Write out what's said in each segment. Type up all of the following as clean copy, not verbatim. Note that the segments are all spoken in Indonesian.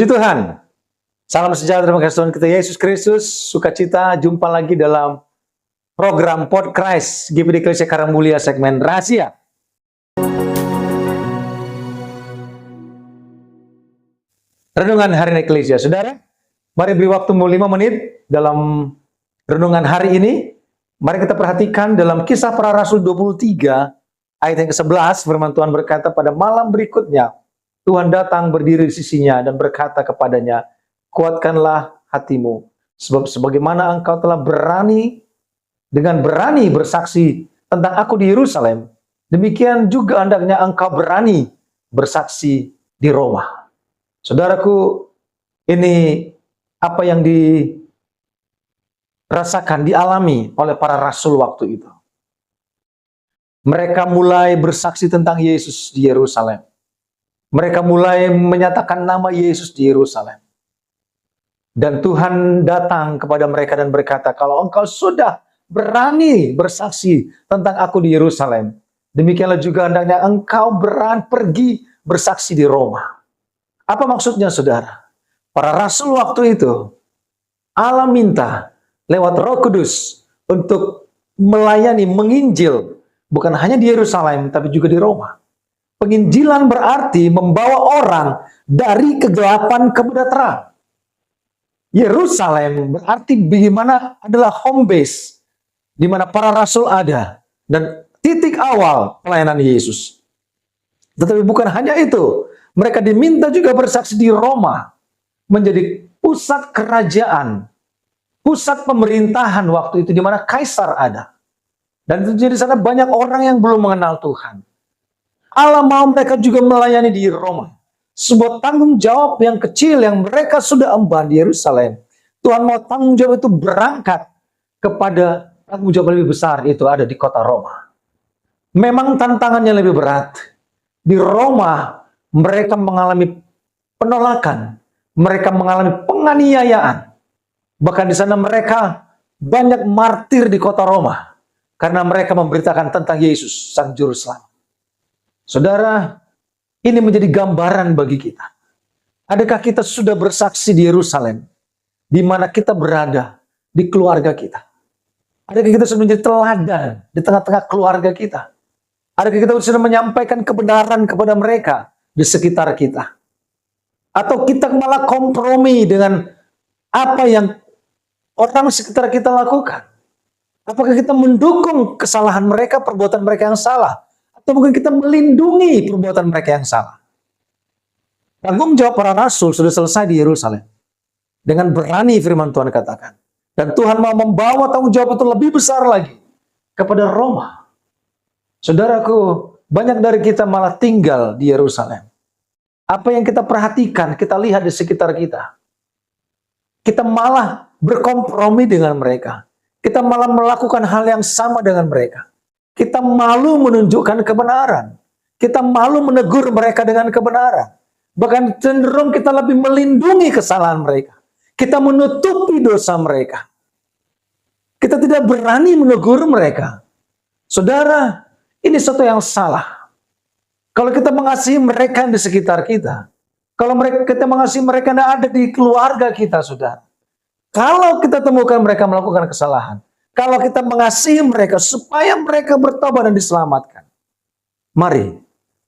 Puji Tuhan. Salam sejahtera terima kasih Tuhan kita Yesus Kristus. Sukacita jumpa lagi dalam program Podcast GPD Eklesia Karangmulia segmen Rahasia. Renungan hari ini Eklesia. Saudara, mari beri waktumu 5 menit dalam renungan hari ini. Mari kita perhatikan dalam Kisah Para Rasul 23 ayat yang ke-11, firman Tuhan berkata, pada malam berikutnya Tuhan datang berdiri di sisinya dan berkata kepadanya, kuatkanlah hatimu, sebab sebagaimana engkau telah dengan berani bersaksi tentang aku di Yerusalem, demikian juga hendaknya engkau berani bersaksi di Roma. Saudaraku, ini apa yang dirasakan, dialami oleh para rasul waktu itu. Mereka mulai bersaksi tentang Yesus di Yerusalem. Mereka mulai menyatakan nama Yesus di Yerusalem. Dan Tuhan datang kepada mereka dan berkata, kalau engkau sudah berani bersaksi tentang aku di Yerusalem, demikianlah juga hendaknya engkau berani pergi bersaksi di Roma. Apa maksudnya, saudara? Para rasul waktu itu, Allah minta lewat Roh Kudus untuk melayani, menginjil, bukan hanya di Yerusalem, tapi juga di Roma. Penginjilan berarti membawa orang dari kegelapan kepada terang. Yerusalem berarti bagaimana adalah home base, di mana para rasul ada, dan titik awal pelayanan Yesus. Tetapi bukan hanya itu, mereka diminta juga bersaksi di Roma, menjadi pusat kerajaan, pusat pemerintahan waktu itu, di mana kaisar ada. Dan itu di sana banyak orang yang belum mengenal Tuhan. Allah mau mereka juga melayani di Roma. Sebuah tanggung jawab yang kecil yang mereka sudah emban di Yerusalem. Tuhan mau tanggung jawab itu berangkat kepada tanggung jawab lebih besar, itu ada di kota Roma. Memang tantangannya lebih berat. Di Roma mereka mengalami penolakan, mereka mengalami penganiayaan. Bahkan di sana mereka banyak martir di kota Roma karena mereka memberitakan tentang Yesus, Sang Juru Selamat. Saudara, ini menjadi gambaran bagi kita. Adakah kita sudah bersaksi di Yerusalem, di mana kita berada, di keluarga kita? Adakah kita sudah menjadi teladan di tengah-tengah keluarga kita? Adakah kita sudah menyampaikan kebenaran kepada mereka di sekitar kita? Atau kita malah kompromi dengan apa yang orang sekitar kita lakukan? Apakah kita mendukung kesalahan mereka, perbuatan mereka yang salah? Atau mungkin kita melindungi perbuatan mereka yang salah? Tanggung jawab para rasul sudah selesai di Yerusalem. Dengan berani firman Tuhan katakan. Dan Tuhan mau membawa tanggung jawab itu lebih besar lagi kepada Roma. Saudaraku, banyak dari kita malah tinggal di Yerusalem. Apa yang kita perhatikan, kita lihat di sekitar kita. Kita malah berkompromi dengan mereka. Kita malah melakukan hal yang sama dengan mereka. Kita malu menunjukkan kebenaran. Kita malu menegur mereka dengan kebenaran. Bahkan cenderung kita lebih melindungi kesalahan mereka. Kita menutupi dosa mereka. Kita tidak berani menegur mereka. Saudara, ini sesuatu yang salah. Kalau kita mengasihi mereka di sekitar kita, kalau kita mengasihi mereka yang ada di keluarga kita, saudara. Kalau kita temukan mereka melakukan kesalahan, kalau kita mengasihi mereka supaya mereka bertobat dan diselamatkan, mari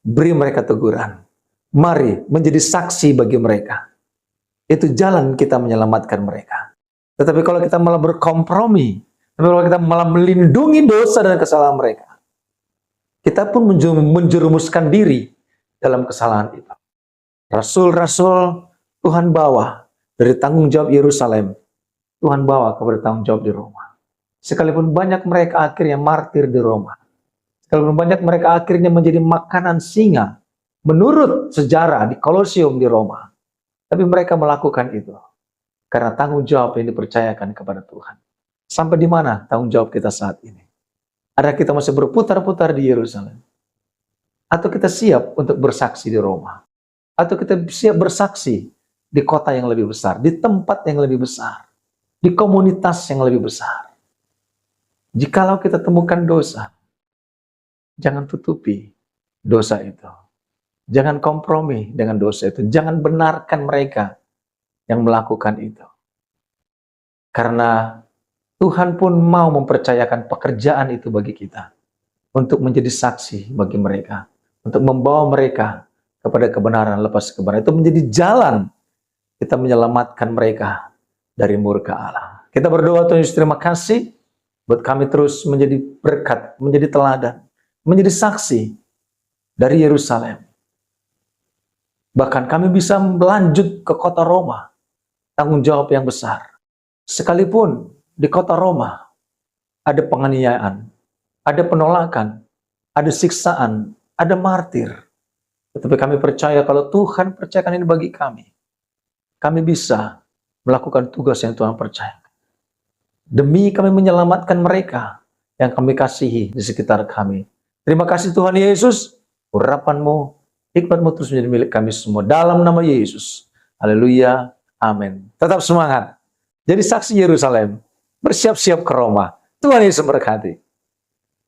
beri mereka teguran. Mari menjadi saksi bagi mereka. Itu jalan kita menyelamatkan mereka. Tetapi kalau kita malah berkompromi, kalau kita malah melindungi dosa dan kesalahan mereka, kita pun menjerumuskan diri dalam kesalahan itu. Rasul-rasul Tuhan bawa dari tanggung jawab Yerusalem, Tuhan bawa kepada tanggung jawab di Roma. Sekalipun banyak mereka akhirnya martir di Roma. Sekalipun banyak mereka akhirnya menjadi makanan singa. Menurut sejarah di Kolosium di Roma. Tapi mereka melakukan itu. Karena tanggung jawab yang dipercayakan kepada Tuhan. Sampai di mana tanggung jawab kita saat ini? Ada kita masih berputar-putar di Yerusalem? Atau kita siap untuk bersaksi di Roma? Atau kita siap bersaksi di kota yang lebih besar? Di tempat yang lebih besar? Di komunitas yang lebih besar? Jikalau kita temukan dosa, jangan tutupi dosa itu. Jangan kompromi dengan dosa itu. Jangan benarkan mereka yang melakukan itu. Karena Tuhan pun mau mempercayakan pekerjaan itu bagi kita. Untuk menjadi saksi bagi mereka. Untuk membawa mereka kepada kebenaran, lepas kebenaran. Itu menjadi jalan kita menyelamatkan mereka dari murka Allah. Kita berdoa, Tuhan Yesus, terima kasih buat kami terus menjadi berkat, menjadi teladan, menjadi saksi dari Yerusalem. Bahkan kami bisa melanjut ke kota Roma, tanggung jawab yang besar. Sekalipun di kota Roma ada penganiayaan, ada penolakan, ada siksaan, ada martir. Tetapi kami percaya kalau Tuhan percayakan ini bagi kami bisa melakukan tugas yang Tuhan percayakan. Demi kami menyelamatkan mereka yang kami kasihi di sekitar kami. Terima kasih Tuhan Yesus, urapan-Mu, hikmat-Mu terus menjadi milik kami semua. Dalam nama Yesus. Haleluya. Amin. Tetap semangat. Jadi saksi Yerusalem. Bersiap-siap ke Roma. Tuhan Yesus memberkati.